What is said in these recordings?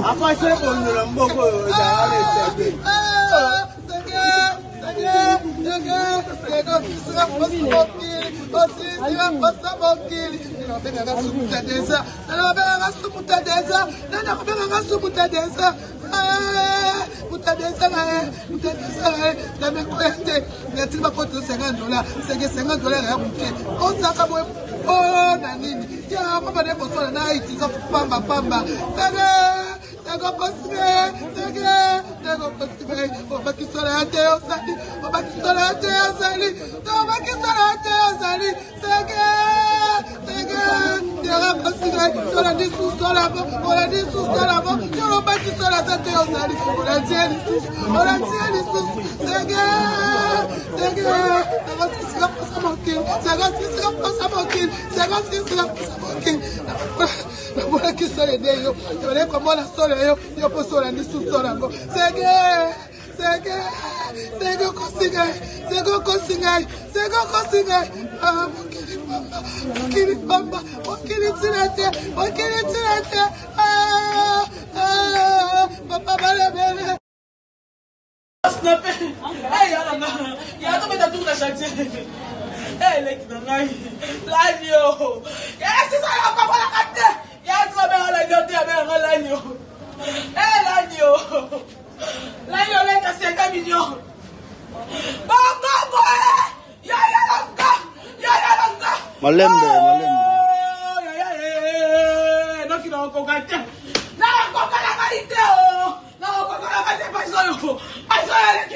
Après, c'est pour nous, le mot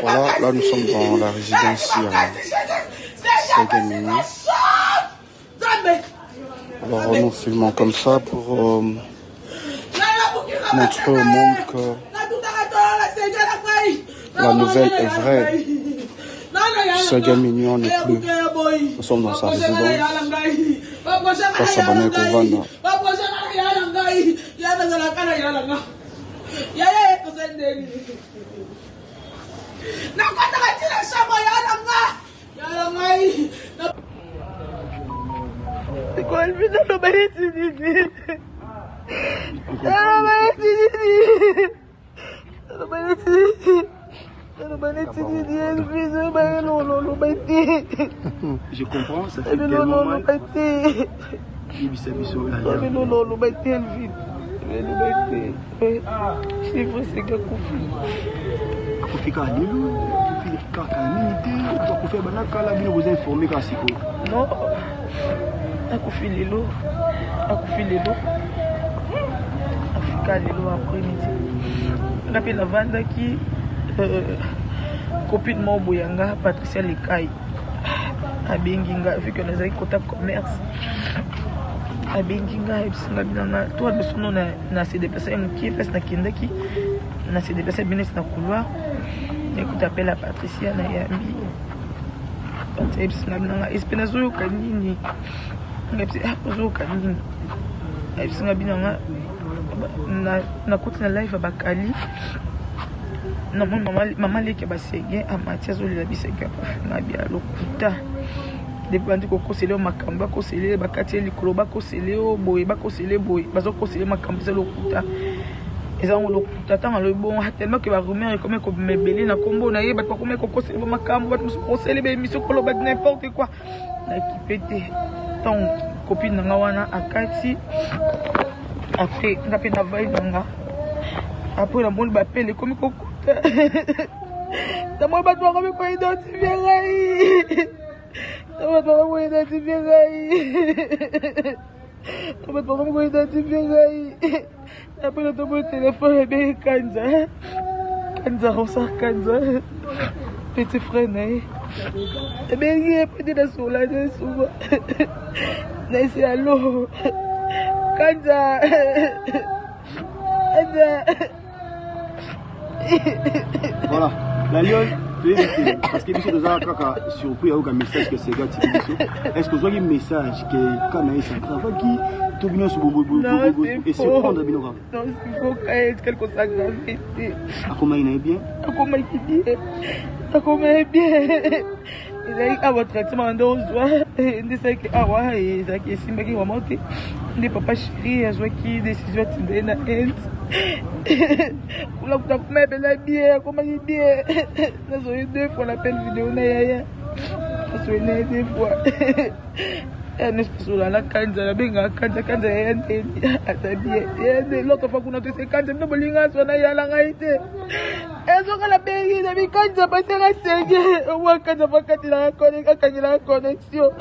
Voilà, là nous sommes dans la résidence Segamini. Alors nous filmons comme ça pour montrer au monde que la nouvelle est vraie. Segamini n'est plus. Nous sommes dans sa résidence. Face à Bané Kovanda. Je comprends, ça fait tellement mal. Copine mo boyanga Patricia Lekai abenginga vu que nous avons contact commerce abenginga ebisinga binanga toi de son nom na se déplacer qui passe na kindaki na se déplacer bien na couloir écoute appelle à Patricia na yambi Patricia ebisinga binanga espénazo yo kanini ngapsi apozo kanini ebisinga binanga na côté na live bakali na maman leke basege amatia zo la bisega na bia lokuta depandi ko kosele makambo ko sele bakati likolo ba kosele o boye ba kosele boye bazo kosele makambo za lokuta eza ngo lokuta tanga lo bon tellement que ba rumeur comme ko mebeli na kombo na ye ba ko comme ko kosele makambo ba muso kosele be mission ko lo ba n'importe quoi na kipete ton copine nga wana akati après ngape na vai nga après la monde ba pele comme ko ça moi pas toi comme quoi identifier gai ça moi pas comme identifier gai ça moi pas comme identifier gai après le ton téléphone et bien Kanza Rosa Kanza petit frère né et bien il est peut-être dans son là souvent mais c'est allô Kanza Voilà, la lionne, parce que nous avons surpris avec un message que c'est gars. Est-ce que vous avez un message que quand on est en travail qui tout bien sur Bobo et se prendre bien? Non, il faut quelque chose à gravité. À comment il est bien? À comment il est bien? À comment il est bien? ezalaki awa traitement nde ozwa nde esalaki awa ezalaki esimbaki mama te nde papa chéri azwaki décision atindeli na inde kuna kuta kuma ebela bie akomaki bie nazoyi 2 fois l'appel vidéo na yaya nazoyi na ye 2 fois nespasola na kanza nabengaka kanza yaya ndeni ata bie yende l'autre fois kuna tose kanza mino bolinga azwa na yala ngai te ezoka nabengi na bikanza basera senge omwa kanza akangilaka connexion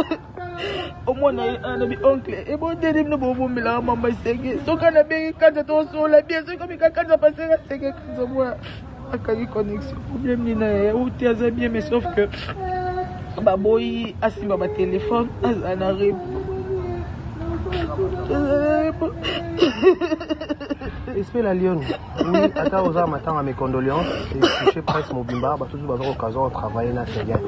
omwana na bioncle ebondeli mino bovomelaka mama senge soka nabengi kanza tosola bie soki komika kanza basera senge kanza mwa akangi connexion problème nina yaya uti aza bien mais sauf que baboyi asimba batelefone aza na repo Esprit la Lyon, oui, ata oza matin à mes condoléances et touché presse Mobimba, bah toujours avoir l'occasion de travailler là, c'est bien.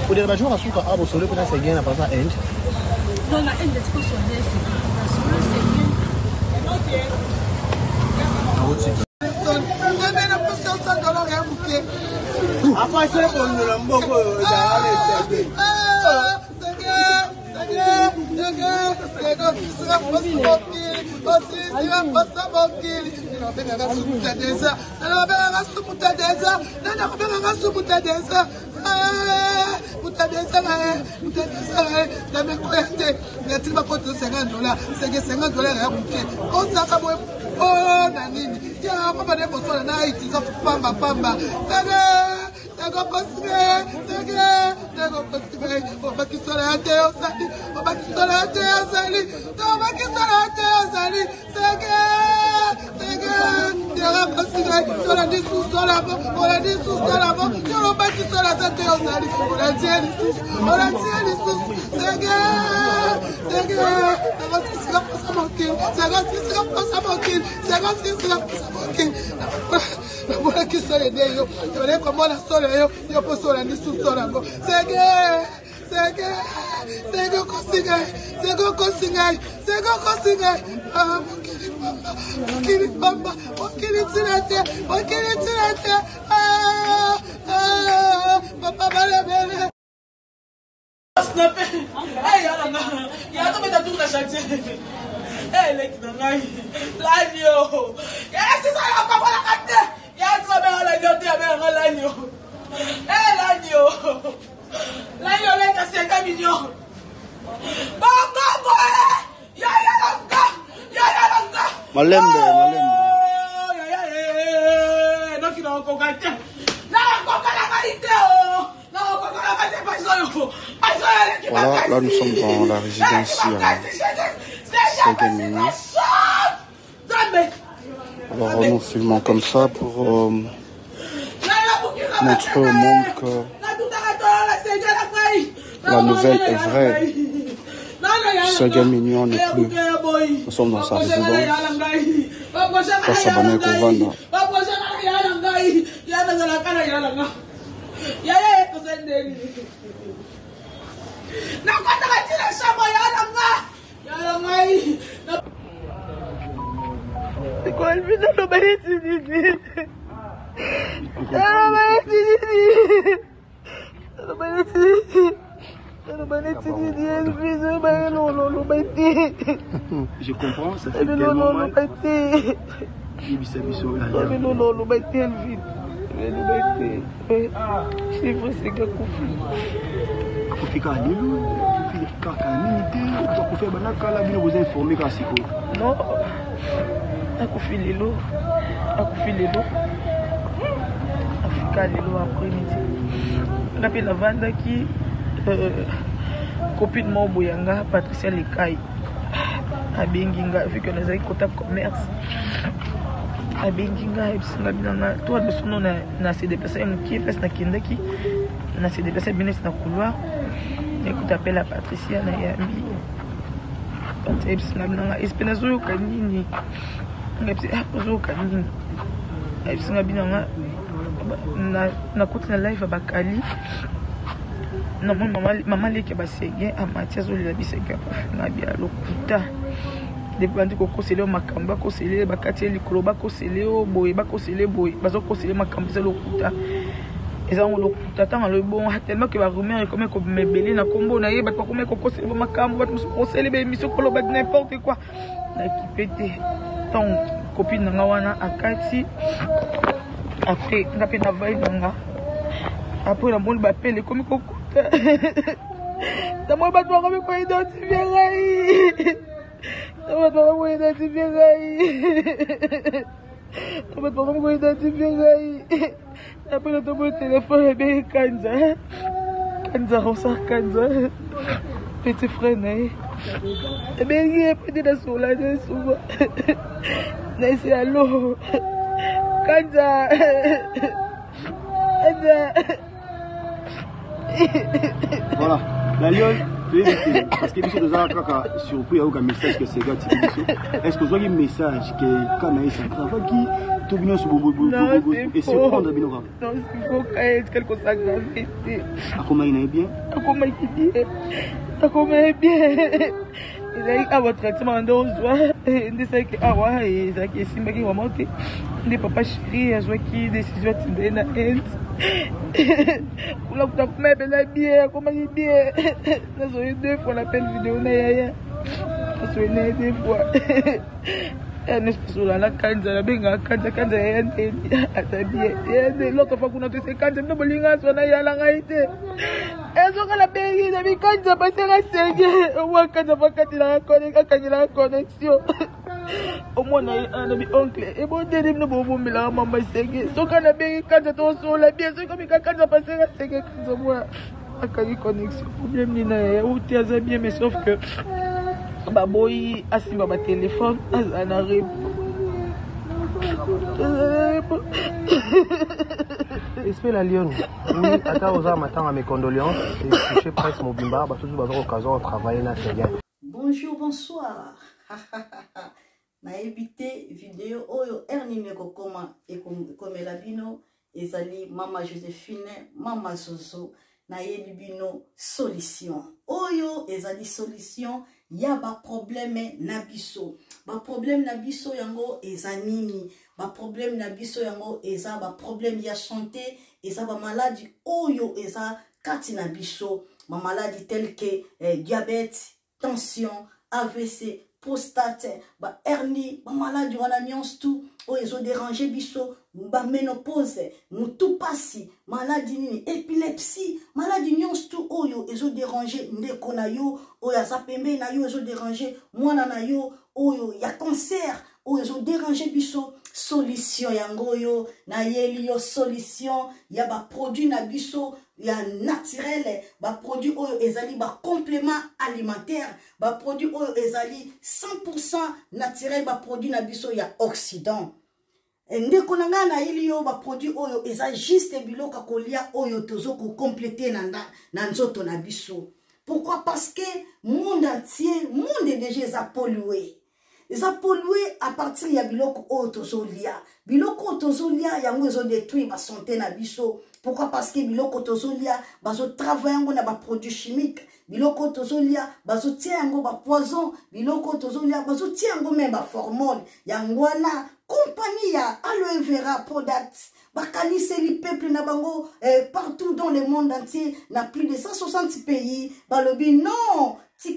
Poder baixar uma açúcar, ah, você olhou para essa guia na passada end? Não, na end é só Malembe. Voilà, là nous sommes dans la résidence Segamini. Alors nous filmons comme ça pour montrer au monde que la nouvelle est vraie. Segamini n'est plus. Nous sommes dans sa résidence. Face à Bané Kovanda. Je comprends, ça fait tellement mal. Copine mo boyanga Patricia Lekai abenginga vu que nous avons contact commerce abenginga ebisinga binanga toi de son na se déplacer qui fait na kindaki na se déplacer bien na couloir écoute appelle à Patricia na yambi parce ebisinga binanga espénazo yo kanini ngapsi zo kanini ebisinga binanga na côté na live bakali non maman leki basege Mathias oli la bisega na bia lokuta de bandi ko kosele makamba kosele bakati likolo bakosele boye bakosele boye bazo kosele makamba za lokuta ezango lokuta tanga le bon tellement que ba rumeur comme ko mebele na kombo na ye ba ko ko kosele makamba ba muso kosele be miso ko lo ba n'importe quoi na kipete ton copine nga wana akati après ngape na vai nga après la bonne bapele comme ko dans mon bateau, on peut identifier. Dans mon bateau, on peut identifier. Après, on tombe au téléphone, et bien, Kanza, on sort Kanza. Petit frère, et bien, il est petit dans son là, souvent. C'est allô. Kanza. Voilà, la Lyon, parce que nous avons surpris un message que c'est gars. Est-ce que vous avez un message que quand on a travail qui tout bien sur Bobo et surprendre Binora? Non, il faut quelque chose d'aggravé. Comment il est bien? Comment il est bien? Il a votre traitement d'ozoa. Il dit que ah ouais, il a qui est qui va monter. Il papa chéri, a joué qui décision de na end. Pour la coupe mais belle bien, comment il bien. Nous avons eu 2 fois l'appel vidéo na yaya. Nous avons eu 2 fois. Nous sommes là Kanza la benga Kanza yende atabiye l'autre fois qu'on a fait Kanza no bolinga so na yala ngaite ezo kala bengi na Kanza pasera senge o Kanza bakati la connexion au moins na bi oncle e bon de no bobumbila mama senge so kana bengi Kanza to so la bien so comme Kanza pasera senge Kanza moi akali connexion problème ni na ya ou tiaza bien mais sauf que baboyi asimba ba téléphone azana Espère la Lyon. Oui, attends aux matin à mes condoléances. Et touché presque mon bimba, bah tout le occasion de travailler là, c'est bien. Bonjour, bonsoir. Na évité vidéo oyo ernine ko koma et comme la bino ezali Mama Joséphine, Mama Soso na yelibino solution. Oyo ezali solution ya ba problème na biso. Ba problème na biso yango ezanini. Ba problème na biso yango eza ba problème ya santé, eza ba maladie oyo eza kati na biso. Ma maladie telle que diabète, tension, AVC, prostate, ba hernie, ba maladie wana nyonso tout oyo ezo déranger biso, ba ménopause, mutu pasi, maladie nini, épilepsie, maladie nyonso tout oyo ezo déranger ndeko na yo, oyo aza pembe na yo ezo déranger mwana na yo, oyo ya cancer, oyo ezo déranger biso. Solution yango yo na yeli yo solution ya ba produit na biso ya naturel, ba produit oyo ezali ba complément alimentaire, ba produit oyo ezali 100% naturel, ba produit na biso ya Occident. Ndeko nanga na yeli yo ba produit oyo eza juste biloka kolia oyo tozo ko compléter na nzoto na biso. Pourquoi? Parce que monde entier, monde est déjà pollué. Ils ont pollué à partir de biloko otozolia. Biloko otozolia yango ils ont détruit ma santé na biso. Pourquoi? Parce que biloko otozolia bazo travailler ngo na ba produits chimiques. Biloko otozolia bazo tia yango ba poison. Biloko otozolia bazo tia yango même ba hormone. Yango na compagnie ya aloe vera product. Bakanise li peuple na bango partout dans le monde entier, na plus de 160 pays. Balobi non. Si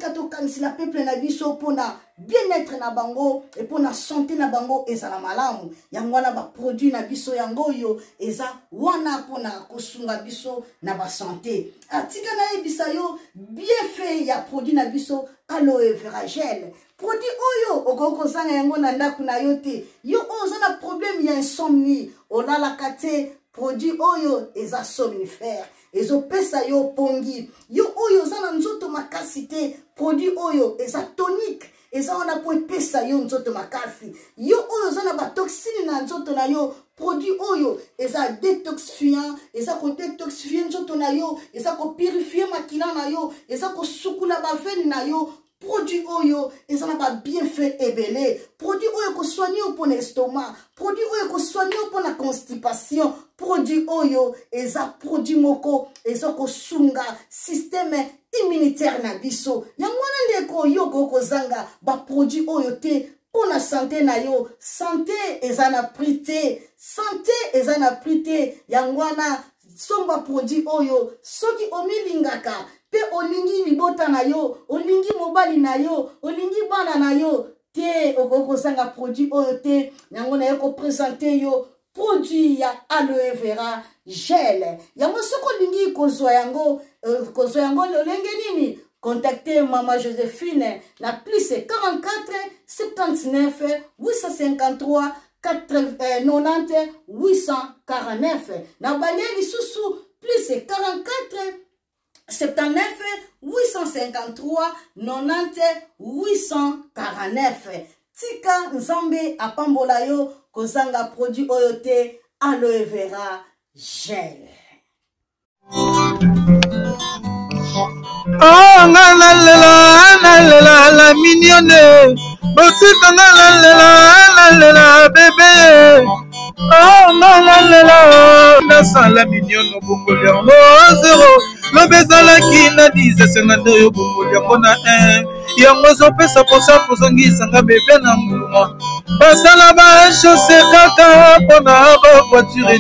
si la peuple na biso pona bien-être na bango et pona santé na bango ezala malamu yangwana ba produit na biso yango yo eza wana pona kosunga biso na ba santé atika na ebisa yo bien fait ya produit na biso aloe vera gel produit oyo okoko zanga yango na ndaku na yo te yo oza na problème ya insomnie olala kate produit oyo eza somnifère ezo pesa yo pongi yo oyo zana nzoto makasi te produit oyo eza tonique eza wana po pesa yo nzoto makasi yo oyo zana ba toxine na nzoto na yo produit oyo eza détoxifiant eza ko détoxifier nzoto na yo eza ko purifier makila na yo eza ko sukula ba veine na yo. Produit oyo ezana ba bienfait ebele produit oyo ko soigner pour l'estomac produit oyo ko soigner pour la constipation produit oyo eza produit moko eza ko sunga système immunitaire na biso yangwana ndeko yo ko zanga ba produit oyo te pour la santé na yo santé ezana prité santé ezana prité yangwana somba produit oyo soki omilingaka pe olingi libota na yo, olingi mobali na yo, olingi bana na yo, te okoko sanga produit oyo te, yango na yo ko présenter yo produit ya aloe vera gel. Yango soko lingi kozwa yango lolenge nini? Contactez Maman Joséphine na plus 44 79 853 90 849. Na balieli susu plus 44 79 853 90 849. Tika nzambe apambola yo kozanga produit oyo te aloe vera gel. Oh la la mignonne. Botika la bébé. Oh la na la mignonne au Bongolia. Oh zéro. Le bezala qui na 10 senando yo Bongolia pona 1. Yango zo pesa posa kozongisa nga bébé na muluma. Basala ba chaussée kaka pona ba voiture.